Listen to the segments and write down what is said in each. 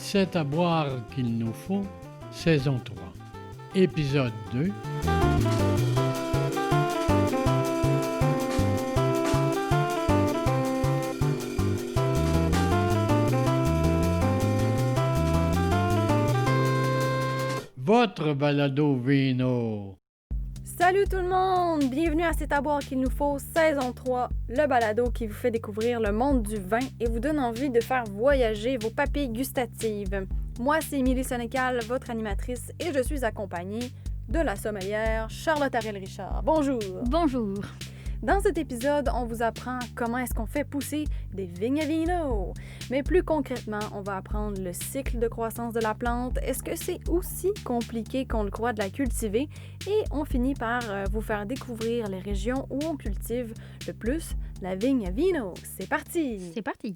C'est à boire qu'il nous faut, saison 3, épisode 2. Votre balado vino. Salut tout le monde! Bienvenue à C'est à boire qu'il nous faut, saison 3, le balado qui vous fait découvrir le monde du vin et vous donne envie de faire voyager vos papilles gustatives. Moi, c'est Émilie Sénécal, votre animatrice, et je suis accompagnée de la sommelière Charlotte Ariel-Richard. Bonjour! Bonjour! Dans cet épisode, on vous apprend comment est-ce qu'on fait pousser des vignes à vino. Mais plus concrètement, on va apprendre le cycle de croissance de la plante. Est-ce que c'est aussi compliqué qu'on le croit de la cultiver? Et on finit par vous faire découvrir les régions où on cultive le plus la vigne à vino. C'est parti! C'est parti!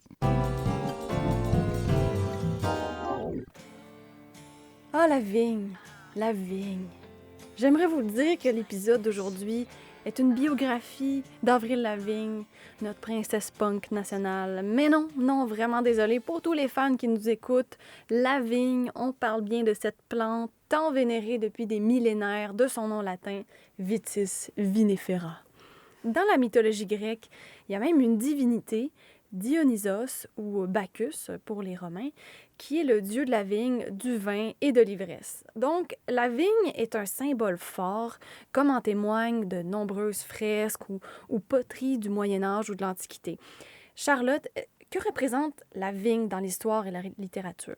Ah, la vigne! La vigne! J'aimerais vous dire que l'épisode d'aujourd'hui est une biographie d'Avril Lavigne, notre princesse punk nationale. Mais non, vraiment désolée pour tous les fans qui nous écoutent. La vigne, on parle bien de cette plante tant vénérée depuis des millénaires de son nom latin, Vitis vinifera. Dans la mythologie grecque, il y a même une divinité, Dionysos ou Bacchus pour les Romains, qui est le dieu de la vigne, du vin et de l'ivresse. Donc, la vigne est un symbole fort, comme en témoignent de nombreuses fresques ou poteries du Moyen Âge ou de l'Antiquité. Charlotte, que représente la vigne dans l'histoire et la littérature?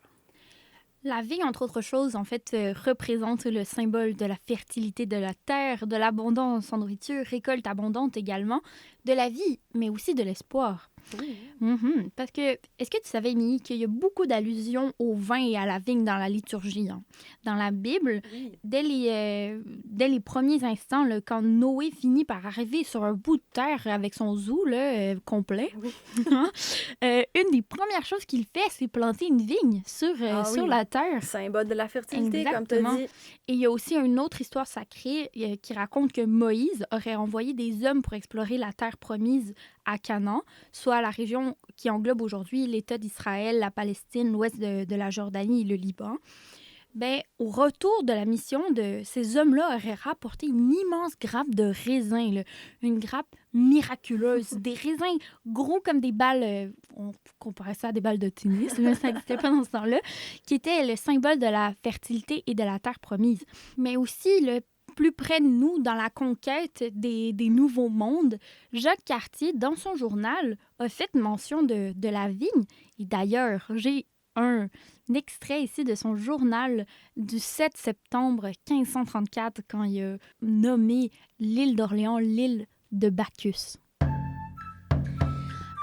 La vigne, entre autres choses, en fait, représente le symbole de la fertilité de la terre, de l'abondance en nourriture, récolte abondante également, de la vie, mais aussi de l'espoir. Oui. Parce que, est-ce que tu savais, Émilie, qu'il y a beaucoup d'allusions au vin et à la vigne dans la liturgie? Dans la Bible, Oui. dès les premiers instants, là, quand Noé finit par arriver sur un bout de terre avec son zoo là, complet, Oui. une des premières choses qu'il fait, c'est planter une vigne sur Oui. la terre. Symbole de la fertilité, comme tu as Exactement. dit. Et il y a aussi une autre histoire sacrée qui raconte que Moïse aurait envoyé des hommes pour explorer la terre promise à Canaan, soit la région qui englobe aujourd'hui l'État d'Israël, la Palestine, l'ouest de la Jordanie et le Liban. Au retour de la mission, ces hommes-là auraient rapporté une immense grappe de raisins, là, une grappe miraculeuse, des raisins gros comme des balles, on comparait ça à des balles de tennis, mais ça n'existait pas dans ce temps-là, qui était le symbole de la fertilité et de la terre promise. Mais aussi, le plus près de nous, dans la conquête des nouveaux mondes, Jacques Cartier, dans son journal, a fait mention de la vigne. Et d'ailleurs, j'ai un extrait ici de son journal du 7 septembre 1534, quand il a nommé l'île d'Orléans l'île de Bacchus.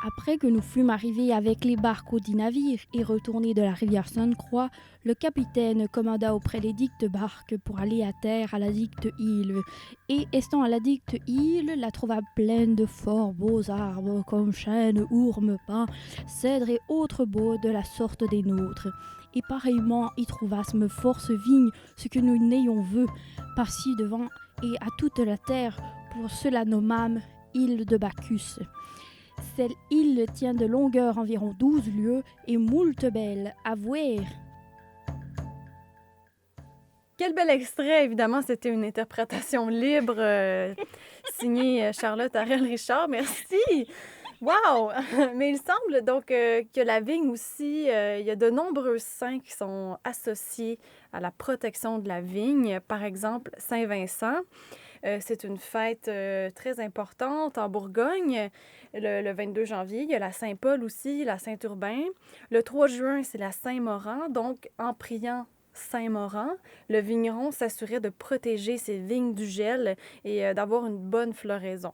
Après que nous fûmes arrivés avec les barques audits navires et retournés de la rivière Sainte-Croix, le capitaine commanda auprès des dictes barques pour aller à terre à la dicte île. Et, estant à la dicte île, la trouva pleine de fort beaux arbres, comme chênes, ourmes, pins, cèdres et autres beaux de la sorte des nôtres. Et pareillement y trouvassem force vignes, ce que nous n'ayons vu, par-ci devant et à toute la terre, pour cela nommâmes île de Bacchus. Cette île tient de longueur environ 12 lieues et moult belle à voir. Quel bel extrait! Évidemment, c'était une interprétation libre signée Charlotte Ariel-Richard. Merci! Wow! Mais il semble donc que la vigne aussi, il y a de nombreux saints qui sont associés à la protection de la vigne. Par exemple, Saint-Vincent. C'est une fête très importante en Bourgogne. Le 22 janvier, il y a la Saint-Paul aussi, la Saint-Urbain. Le 3 juin, c'est la Saint-Moran. Donc, en priant Saint-Moran, le vigneron s'assurait de protéger ses vignes du gel et d'avoir une bonne floraison.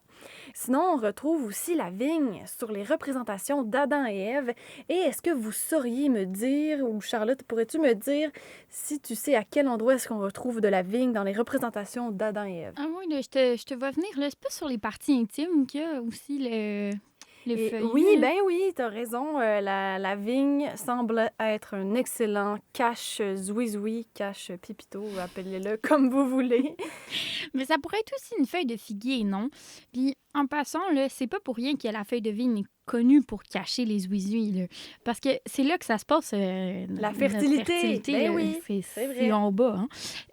Sinon, on retrouve aussi la vigne sur les représentations d'Adam et Ève. Et est-ce que vous sauriez me dire, ou Charlotte, pourrais-tu me dire si tu sais à quel endroit est-ce qu'on retrouve de la vigne dans les représentations d'Adam et Ève? Ah oui, là, je te vois venir. Là, c'est pas sur les parties intimes qu'il y a aussi les feuillus. Oui, t'as raison. La vigne semble être un excellent cache zouizoui, cache pipito, appelez-le comme vous voulez. Mais ça pourrait être aussi une feuille de figuier, non? Puis, En passant, là, c'est pas pour rien que la feuille de vigne est connue pour cacher les ouïes, là. Parce que c'est là que ça se passe. La notre fertilité, ben là. oui, c'est C'est vrai. en bas.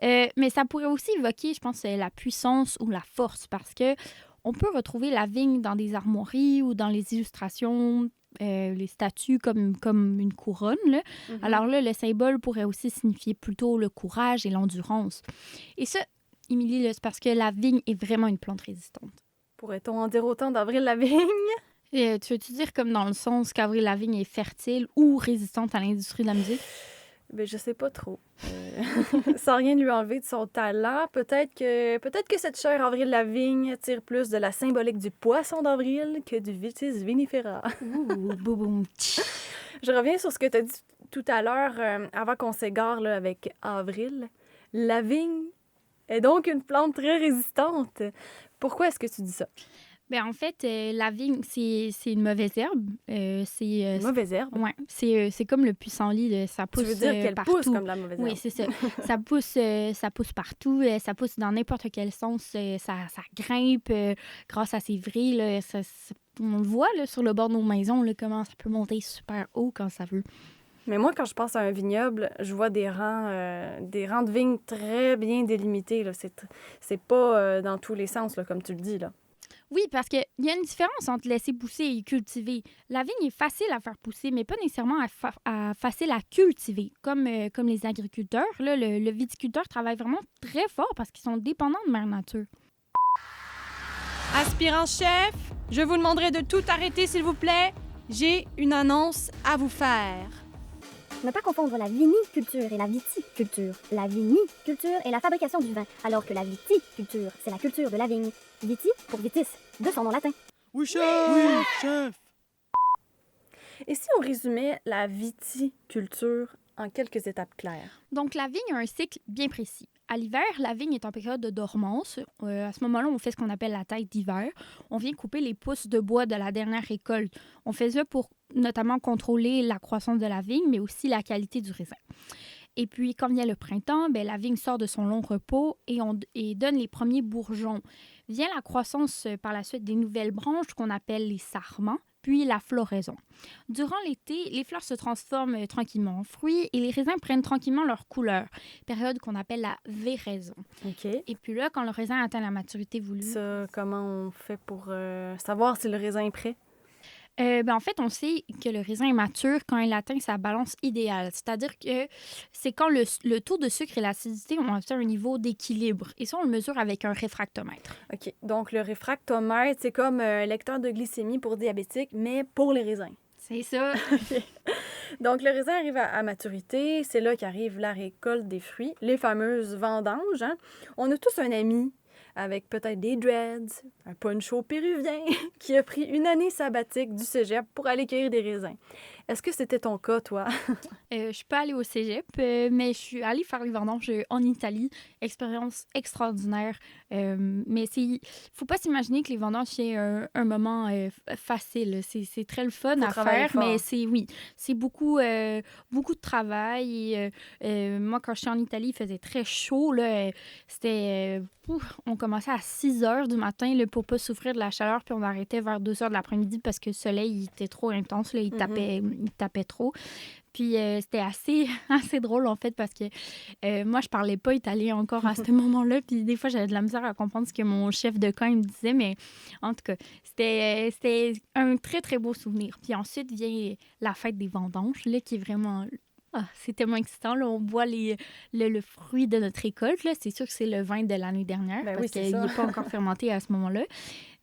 Hein. Mais ça pourrait aussi évoquer, je pense, la puissance ou la force. Parce que on peut retrouver la vigne dans des armoiries ou dans les illustrations, les statues comme une couronne. Là. Mhm. Alors là, le symbole pourrait aussi signifier plutôt le courage et l'endurance. Et ça, Émilie, là, c'est parce que la vigne est vraiment une plante résistante. Pourrait-on en dire autant d'Avril Lavigne? Et, tu veux-tu dire comme dans le sens qu'Avril Lavigne est fertile ou résistante à l'industrie de la musique? Ben, je sais pas trop. Sans rien lui enlever de son talent, peut-être que cette chère Avril Lavigne tire plus de la symbolique du poisson d'avril que du vitis vinifera. Ouh, boum, boum. Je reviens sur ce que tu as dit tout à l'heure, avant qu'on s'égare là, avec Avril. La vigne est donc une plante très résistante. Pourquoi est-ce que tu dis ça? Ben, en fait, la vigne, c'est une mauvaise herbe. C'est Mauvaise herbe. ouais, c'est comme le pissenlit, là, ça pousse Tu veux dire qu'elle partout. pousse comme la mauvaise herbe? Oui, c'est ça. Ça pousse partout, ça pousse dans n'importe quel sens, ça grimpe grâce à ses vrilles. Là, on le voit là, sur le bord de nos maisons, là, comment ça peut monter super haut quand ça veut. Mais moi, quand je pense à un vignoble, je vois des rangs de vignes très bien délimités. Là. C'est pas dans tous les sens, là, comme tu le dis. Là. Oui, parce qu'il y a une différence entre laisser pousser et cultiver. La vigne est facile à faire pousser, mais pas nécessairement facile à cultiver. Comme les agriculteurs, là, le viticulteur travaille vraiment très fort parce qu'ils sont dépendants de Mère Nature. Aspirant-chef, je vous demanderai de tout arrêter, s'il vous plaît. J'ai une annonce à vous faire. Ne pas confondre la viniculture et la viticulture. La viniculture est la fabrication du vin, alors que la viticulture, c'est la culture de la vigne. Viti pour vitis, de son nom latin. Oui, chef! Oui, chef! Et si on résumait la viticulture en quelques étapes claires? Donc, la vigne a un cycle bien précis. À l'hiver, la vigne est en période de dormance. À ce moment-là, on fait ce qu'on appelle la taille d'hiver. On vient couper les pousses de bois de la dernière récolte. On fait ça pour notamment contrôler la croissance de la vigne, mais aussi la qualité du raisin. Et puis, quand vient le printemps, ben, la vigne sort de son long repos et donne les premiers bourgeons. Vient la croissance par la suite des nouvelles branches qu'on appelle les sarments, puis la floraison. Durant l'été, les fleurs se transforment tranquillement en fruits et les raisins prennent tranquillement leur couleur, période qu'on appelle la véraison. OK. Et puis là, quand le raisin atteint la maturité voulue... Ça, comment on fait pour savoir si le raisin est prêt? En fait, on sait que le raisin est mature quand il atteint sa balance idéale. C'est-à-dire que c'est quand le taux de sucre et l'acidité ont atteint un niveau d'équilibre. Et ça, on le mesure avec un réfractomètre. OK. Donc, le réfractomètre, c'est comme un lecteur de glycémie pour diabétiques, mais pour les raisins. C'est ça. Donc, le raisin arrive à maturité. C'est là qu'arrive la récolte des fruits, les fameuses vendanges. Hein? On a tous un ami avec peut-être des dreads, un poncho péruvien, qui a pris une année sabbatique du cégep pour aller cueillir des raisins. Est-ce que c'était ton cas, toi? Je suis pas allée au cégep, mais je suis allée faire les vendanges en Italie. Expérience extraordinaire. Mais faut pas s'imaginer que les vendanges, c'est un moment facile. C'est très le fun Faut à travailler faire, fort. mais c'est beaucoup de travail. Et, moi, quand j'étais en Italie, il faisait très chaud. Là, on commençait à 6 heures du matin là, pour pas souffrir de la chaleur, puis on arrêtait vers 2 heures de l'après-midi parce que le soleil il était trop intense. Là, il tapait trop. Puis c'était assez drôle, en fait, parce que moi, je parlais pas italien encore à ce moment-là. Puis des fois, j'avais de la misère à comprendre ce que mon chef de camp il me disait. Mais en tout cas, c'était un très, très beau souvenir. Puis ensuite vient la fête des vendanges, là, qui est vraiment... Ah, c'est tellement excitant. Là. On boit le fruit de notre récolte. Là. C'est sûr que c'est le vin de l'année dernière, Ben parce oui, c'est qu'il ça. n'est pas encore fermenté à ce moment-là.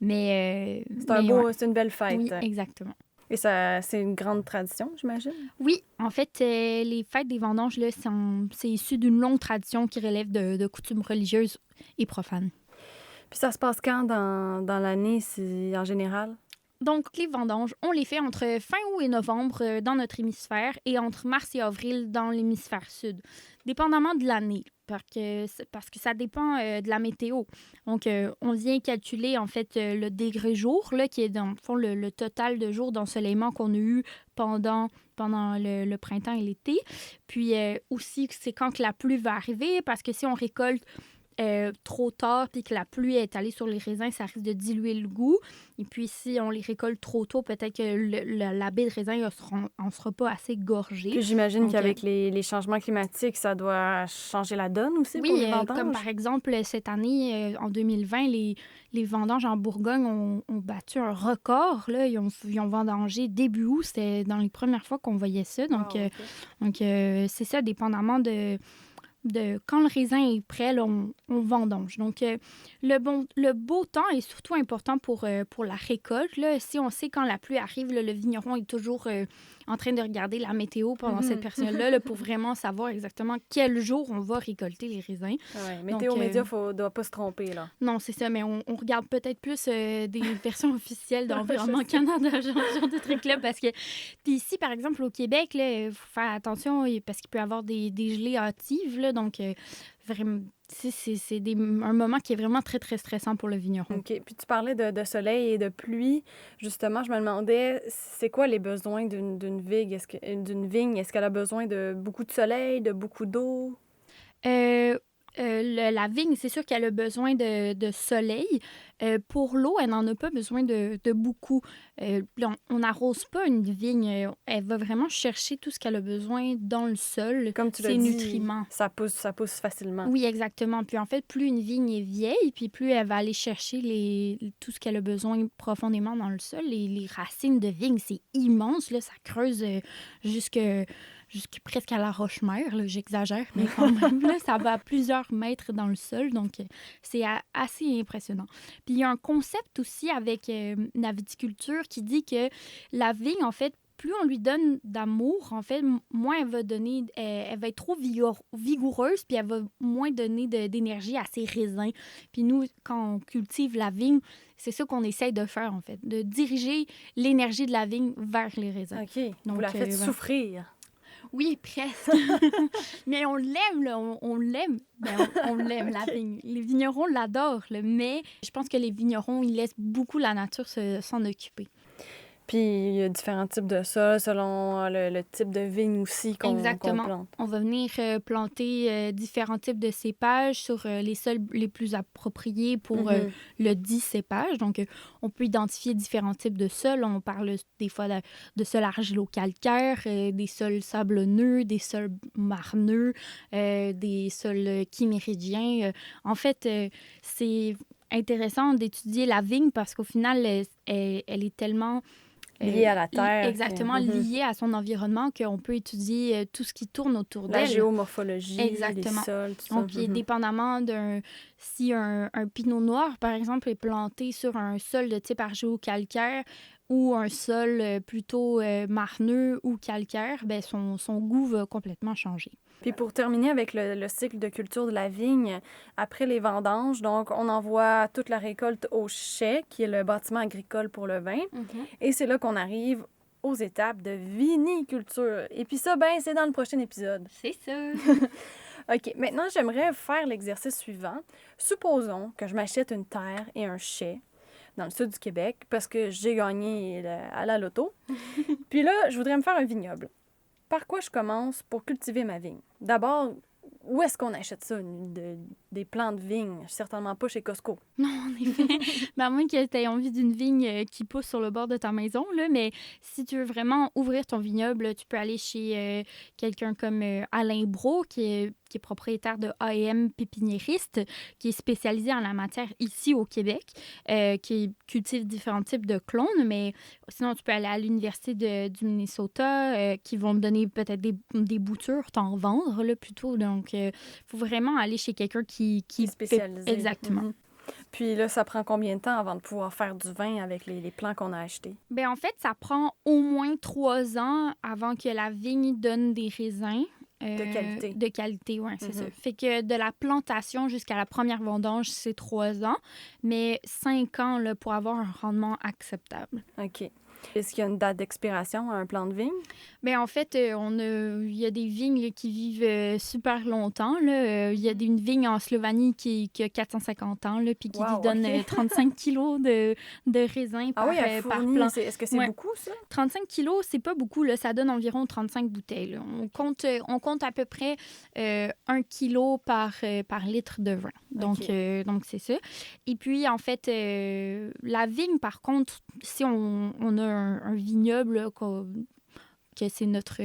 Mais... C'est une belle fête. Oui, exactement. Et ça, c'est une grande tradition, j'imagine? Oui, en fait, les fêtes des vendanges, là, c'est issu d'une longue tradition qui relève de coutumes religieuses et profanes. Puis ça se passe quand dans l'année, en général? Donc, les vendanges, on les fait entre fin août et novembre dans notre hémisphère et entre mars et avril dans l'hémisphère sud, dépendamment de l'année, parce que ça dépend de la météo. Donc, on vient calculer, en fait, le degré jour, là, qui est, dans le fond, le total de jours d'ensoleillement qu'on a eu pendant le printemps et l'été. Puis, aussi, c'est quand que la pluie va arriver, parce que si on récolte trop tard puis que la pluie est allée sur les raisins, ça risque de diluer le goût. Et puis, si on les récolte trop tôt, peut-être que la baie de raisin ne sera pas assez gorgée. Puis j'imagine Donc, qu'avec les changements climatiques, ça doit changer la donne aussi pour les vendanges. Comme par exemple, cette année, en 2020, les vendanges en Bourgogne ont battu un record. Là. Ils ont vendangé début août. C'était dans les premières fois qu'on voyait ça. Donc, c'est ça, dépendamment de quand le raisin est prêt, là, on vendange. Donc, le beau temps est surtout important pour la récolte. Là. Si on sait quand la pluie arrive, là, le vigneron est toujours en train de regarder la météo pendant cette période-là là, pour vraiment savoir exactement quel jour on va récolter les raisins. Ouais, météo média, ne doit pas se tromper. Là. Non, c'est ça, mais on regarde peut-être plus des versions officielles d'Environnement Canada, genre de trucs-là, parce que... Puis ici, par exemple, au Québec, il faut faire attention parce qu'il peut y avoir des gelées hâtives, là, donc vraiment... C'est un moment qui est vraiment très, très stressant pour le vigneron. OK. Puis tu parlais de soleil et de pluie. Justement, je me demandais, c'est quoi les besoins d'une vigne? Est-ce qu'elle a besoin de beaucoup de soleil, de beaucoup d'eau? La vigne, c'est sûr qu'elle a besoin de soleil. Pour l'eau, elle n'en a pas besoin de beaucoup. On n'arrose pas une vigne. Elle va vraiment chercher tout ce qu'elle a besoin dans le sol. Comme tu l'as ses dit, nutriments. Ça pousse facilement. Oui, exactement. Puis en fait, plus une vigne est vieille, puis plus elle va aller chercher tout ce qu'elle a besoin profondément dans le sol. Les racines de vigne, c'est immense. Là, ça creuse jusque presque à la roche-mère, là, j'exagère, mais quand même, là, ça va à plusieurs mètres dans le sol, donc c'est assez impressionnant. Puis il y a un concept aussi avec la viticulture qui dit que la vigne, en fait, plus on lui donne d'amour, en fait, moins elle va donner, elle va être trop vigoureuse, puis elle va moins donner d'énergie à ses raisins. Puis nous, quand on cultive la vigne, c'est ça qu'on essaye de faire, en fait, de diriger l'énergie de la vigne vers les raisins. OK. Donc, vous la faites souffrir. Oui, presque. Mais on l'aime, là. On l'aime. Ben, on l'aime, la vigne. Les vignerons l'adorent, là, mais je pense que les vignerons, ils laissent beaucoup la nature s'en occuper. Puis, il y a différents types de sols selon le type de vigne aussi qu'on plante. On va venir planter différents types de cépages sur les sols les plus appropriés pour le dit cépage. Donc, on peut identifier différents types de sols. On parle des fois de sols argilo-calcaires, des sols sablonneux, des sols marneux, des sols chiméridiens. En fait, c'est intéressant d'étudier la vigne parce qu'au final, elle est tellement... liée à la terre. Exactement, liée à son environnement, qu'on peut étudier tout ce qui tourne autour d'elle. La géomorphologie, exactement. les sols, tout ça. Donc, dépendamment si un pinot noir, par exemple, est planté sur un sol de type argilo-calcaire ou un sol plutôt marneux ou calcaire, ben son goût va complètement changer. Puis pour terminer avec le cycle de culture de la vigne, après les vendanges, donc on envoie toute la récolte au chai, qui est le bâtiment agricole pour le vin. Et c'est là qu'on arrive aux étapes de viniculture. Et puis ça, ben c'est dans le prochain épisode. C'est ça! OK, maintenant j'aimerais faire l'exercice suivant. Supposons que je m'achète une terre et un chai dans le sud du Québec parce que j'ai gagné à la loto. Puis là, je voudrais me faire un vignoble. Par quoi je commence pour cultiver ma vigne? D'abord, où est-ce qu'on achète ça, des plants de vigne? Certainement pas chez Costco. Non, en effet. À moins que tu aies envie d'une vigne qui pousse sur le bord de ta maison, là, mais si tu veux vraiment ouvrir ton vignoble, tu peux aller chez quelqu'un comme Alain Brault, qui est propriétaire de A&M Pépiniériste, qui est spécialisé en la matière ici au Québec, qui cultive différents types de clones, mais sinon, tu peux aller à l'Université du Minnesota, qui vont te donner peut-être des boutures, t'en vendre, là, plutôt. Donc, il faut vraiment aller chez quelqu'un qui est spécialisé. Exactement. Puis là, ça prend combien de temps avant de pouvoir faire du vin avec les plants qu'on a achetés? Bien, en fait, ça prend au moins 3 ans avant que la vigne donne des raisins. De qualité. De qualité, oui, c'est ça. Fait que de la plantation jusqu'à la première vendange, c'est 3 ans, mais 5 ans là, pour avoir un rendement acceptable. OK. Est-ce qu'il y a une date d'expiration à un plant de vigne? En fait, il y a des vignes là, qui vivent super longtemps. Là. Il y a une vigne en Slovénie qui a 450 ans, là, puis qui lui donne 35 kilos de raisins par plant. Est-ce que c'est beaucoup, ça? 35 kilos, c'est pas beaucoup. Là. Ça donne environ 35 bouteilles. Là. On compte à peu près 1 kilo par litre de vin. Donc, c'est ça. Et puis, en fait, la vigne, par contre, si on a un vignoble là, que c'est notre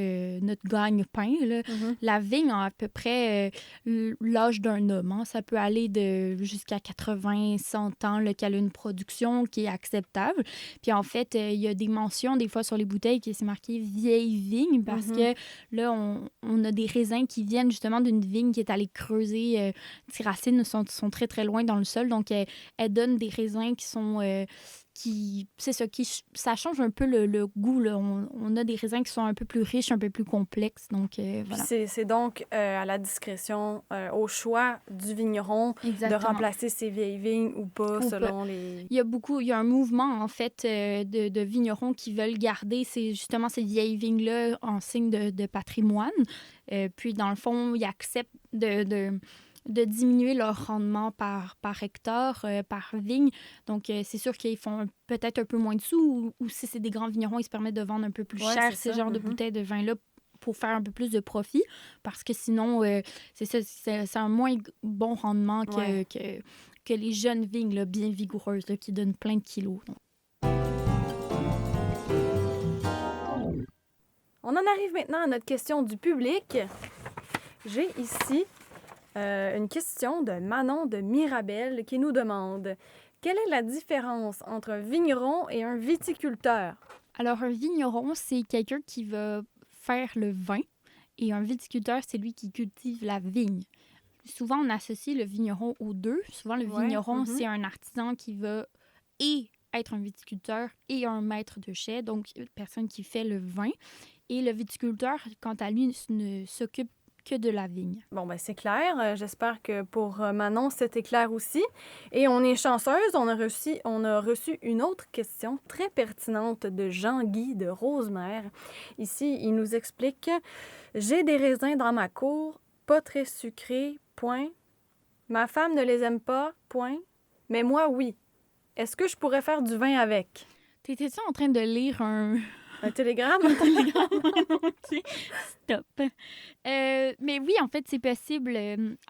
gagne-pain, là. La vigne a à peu près l'âge d'un homme. Hein. Ça peut aller jusqu'à 80, 100 ans qu'elle a une production qui est acceptable. Puis en fait, il y a des mentions des fois sur les bouteilles qui c'est marqué « vieille vigne » parce que là, on a des raisins qui viennent justement d'une vigne qui est allée creuser. Ses racines sont très, très loin dans le sol. Donc, elle donne des raisins qui sont... ça change un peu le goût. Là. On a des raisins qui sont un peu plus riches, un peu plus complexes. Donc, voilà. C'est donc à la discrétion, au choix du vigneron de remplacer ses vieilles vignes ou pas, selon les... Il y a un mouvement, en fait, de vignerons qui veulent garder justement ces vieilles vignes-là en signe de patrimoine. Puis, dans le fond, ils acceptent de diminuer leur rendement par hectare, par vigne. Donc, c'est sûr qu'ils font peut-être un peu moins de sous ou si c'est des grands vignerons, ils se permettent de vendre un peu plus cher ces genres de bouteilles de vin-là pour faire un peu plus de profit parce que sinon, c'est un moins bon rendement que les jeunes vignes là, bien vigoureuses là, qui donnent plein de kilos. Donc. On en arrive maintenant à notre question du public. J'ai ici... une question de Manon de Mirabel qui nous demande « Quelle est la différence entre un vigneron et un viticulteur? » Alors, un vigneron, c'est quelqu'un qui va faire le vin et un viticulteur, c'est lui qui cultive la vigne. Souvent, on associe le vigneron aux deux. Souvent, le vigneron, c'est un artisan qui va être un viticulteur et un maître de chai, donc une personne qui fait le vin. Et le viticulteur, quant à lui, ne s'occupe que de la vigne. Bon, ben c'est clair. J'espère que pour Manon, c'était clair aussi. Et on est chanceuse. On a reçu une autre question très pertinente de Jean-Guy de Rosemère. Ici, il nous explique « J'ai des raisins dans ma cour, pas très sucrés, point. Ma femme ne les aime pas, point. Mais moi, oui. Est-ce que je pourrais faire du vin avec? » T'étais-tu en train de lire un télégramme? Stop. Mais oui, en fait, c'est possible.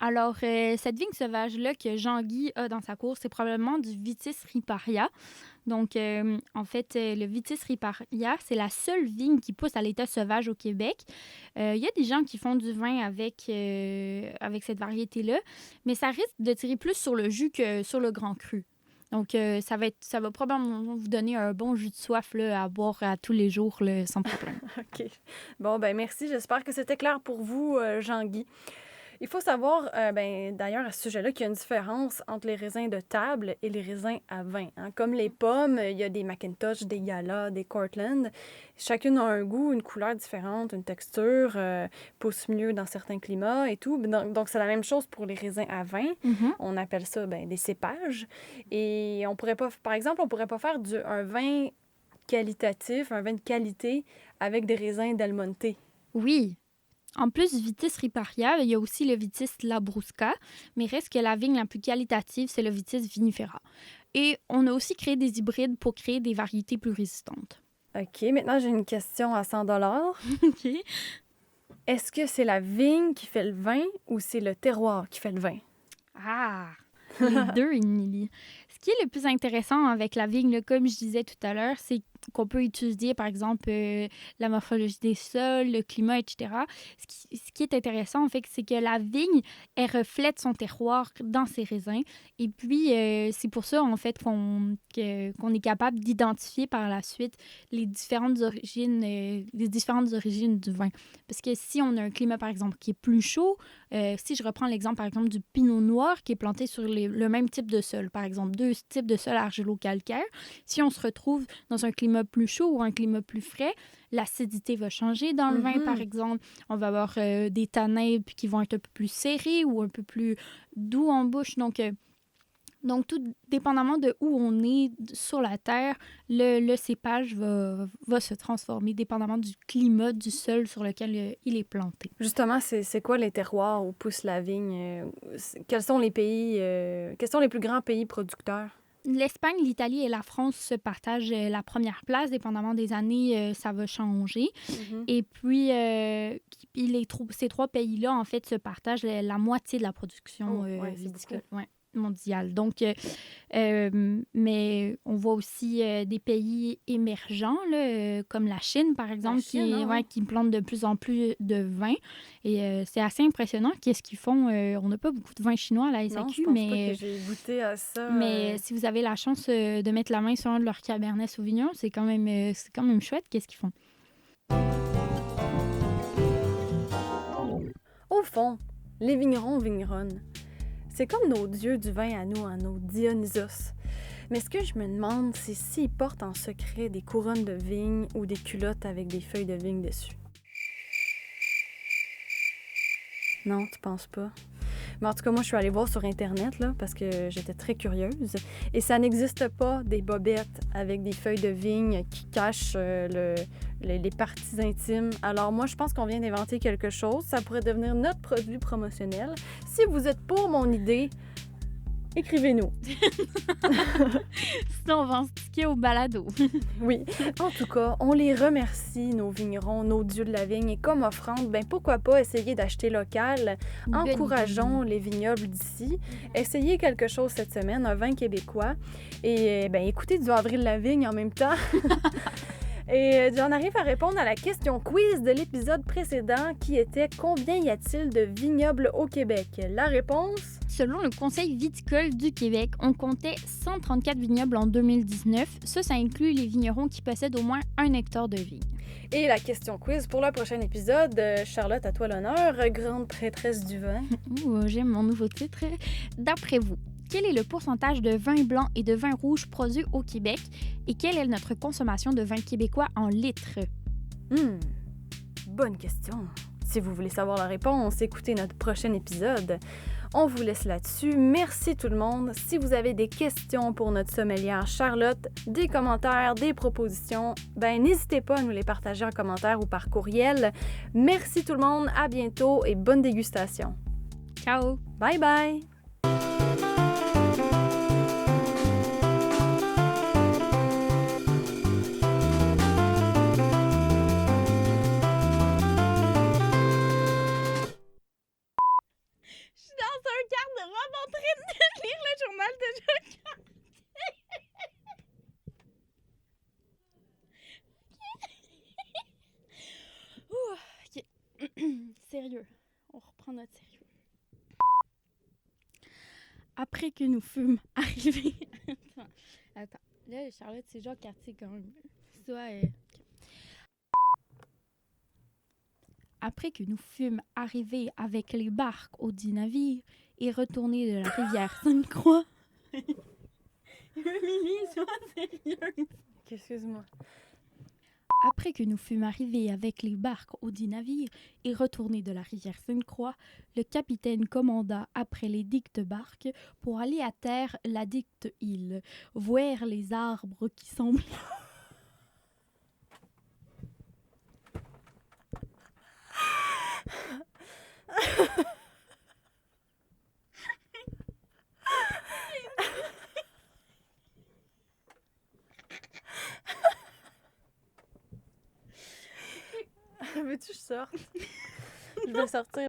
Alors, cette vigne sauvage-là que Jean-Guy a dans sa cour, c'est probablement du Vitis riparia. Donc, en fait, le Vitis riparia, c'est la seule vigne qui pousse à l'état sauvage au Québec. Il y a des gens qui font du vin avec cette variété-là, mais ça risque de tirer plus sur le jus que sur le grand cru. Donc, ça va probablement vous donner un bon jus de soif là, à boire à tous les jours là, sans problème. OK. Bon, ben merci. J'espère que c'était clair pour vous, Jean-Guy. Il faut savoir, d'ailleurs, à ce sujet-là, qu'il y a une différence entre les raisins de table et les raisins à vin. Hein. Comme les pommes, il y a des Macintosh, des Gala, des Cortland. Chacune a un goût, une couleur différente, une texture, pousse mieux dans certains climats et tout. Donc, c'est la même chose pour les raisins à vin. On appelle ça des cépages. Et on pourrait pas, par exemple, faire un vin qualitatif, un vin de qualité avec des raisins Del Monte. Oui. En plus du Vitis riparia, il y a aussi le Vitis labrusca, mais reste que la vigne la plus qualitative, c'est le Vitis vinifera. Et on a aussi créé des hybrides pour créer des variétés plus résistantes. OK, maintenant j'ai une question à 100 $. OK. Est-ce que c'est la vigne qui fait le vin ou c'est le terroir qui fait le vin? Ah! Les deux, Émilie. Ce qui est le plus intéressant avec la vigne, là, comme je disais tout à l'heure, c'est qu'on peut étudier, par exemple, la morphologie des sols, le climat, etc. Ce qui est intéressant, en fait, c'est que la vigne, elle reflète son terroir dans ses raisins. Et puis, c'est pour ça, en fait, qu'on est capable d'identifier par la suite les différentes origines du vin. Parce que si on a un climat, par exemple, qui est plus chaud, si je reprends l'exemple, par exemple, du pinot noir qui est planté sur le même type de sol, par exemple, 2 types de sol argilo-calcaire, si on se retrouve dans un climat plus chaud ou un climat plus frais, l'acidité va changer dans le vin, par exemple. On va avoir des tanins qui vont être un peu plus serrés ou un peu plus doux en bouche. Donc, Donc, tout dépendamment de où on est sur la Terre, le cépage va se transformer, dépendamment du climat du sol sur lequel il est planté. Justement, c'est quoi les terroirs où pousse la vigne? Quels sont les pays, quels sont les plus grands pays producteurs? L'Espagne, l'Italie et la France se partagent la première place. Dépendamment des années, ça va changer. Et puis, ces 3 pays-là, en fait, se partagent la moitié de la production viticole mondiale. Donc, mais on voit aussi des pays émergents, là, comme la Chine, par exemple, qui plante de plus en plus de vin. Et c'est assez impressionnant. Qu'est-ce qu'ils font? On n'a pas beaucoup de vin chinois à la SAQ, non, je pense pas que j'ai goûté à ça. Mais si vous avez la chance de mettre la main sur un de leurs Cabernet Sauvignon, c'est quand même chouette. Qu'est-ce qu'ils font? Au fond, les vignerons, c'est comme nos dieux du vin à nous, nos Dionysos. Mais ce que je me demande, c'est s'ils portent en secret des couronnes de vigne ou des culottes avec des feuilles de vigne dessus. Non, tu penses pas? Mais en tout cas, moi, je suis allée voir sur Internet, là, parce que j'étais très curieuse. Et ça n'existe pas des bobettes avec des feuilles de vigne qui cachent les parties intimes. Alors moi, je pense qu'on vient d'inventer quelque chose. Ça pourrait devenir notre produit promotionnel. Si vous êtes pour mon idée, écrivez-nous. Sinon, on va en sticker au balado. Oui. En tout cas, on les remercie, nos vignerons, nos dieux de la vigne. Et comme offrande, ben pourquoi pas essayer d'acheter local. Encourageons les vignobles d'ici. Essayez quelque chose cette semaine, un vin québécois. Et ben écoutez du Avril Lavigne en même temps. Et j'en arrive à répondre à la question quiz de l'épisode précédent qui était « Combien y a-t-il de vignobles au Québec? » La réponse? Selon le Conseil viticole du Québec, on comptait 134 vignobles en 2019. Ça inclut les vignerons qui possèdent au moins 1 hectare de vigne. Et la question quiz pour le prochain épisode, Charlotte, à toi l'honneur, grande prêtresse du vin. J'aime mon nouveau titre. D'après vous, quel est le pourcentage de vin blanc et de vin rouge produit au Québec et quelle est notre consommation de vin québécois en litres? Bonne question. Si vous voulez savoir la réponse, écoutez notre prochain épisode. On vous laisse là-dessus. Merci tout le monde. Si vous avez des questions pour notre sommelière Charlotte, des commentaires, des propositions, ben n'hésitez pas à nous les partager en commentaire ou par courriel. Merci tout le monde. À bientôt et bonne dégustation. Ciao! Bye bye! En train de lire le journal de Jacques. OK. Sérieux. On reprend notre sérieux. Après que nous fûmes arrivés... Attends. Là, Charlotte, c'est genre quartier quand même. Après que nous fûmes arrivés avec les barques au dit navire et retournés de la rivière Sainte-Croix... Émilie, sois sérieuse. Excuse-moi. Après que nous fûmes arrivés avec les barques au dit navire et retournés de la rivière Sainte-Croix, le capitaine commanda après les dictes barques pour aller à terre la dicte île, voir les arbres qui semblaient... Veux-tu que je sorte? Je vais sortir.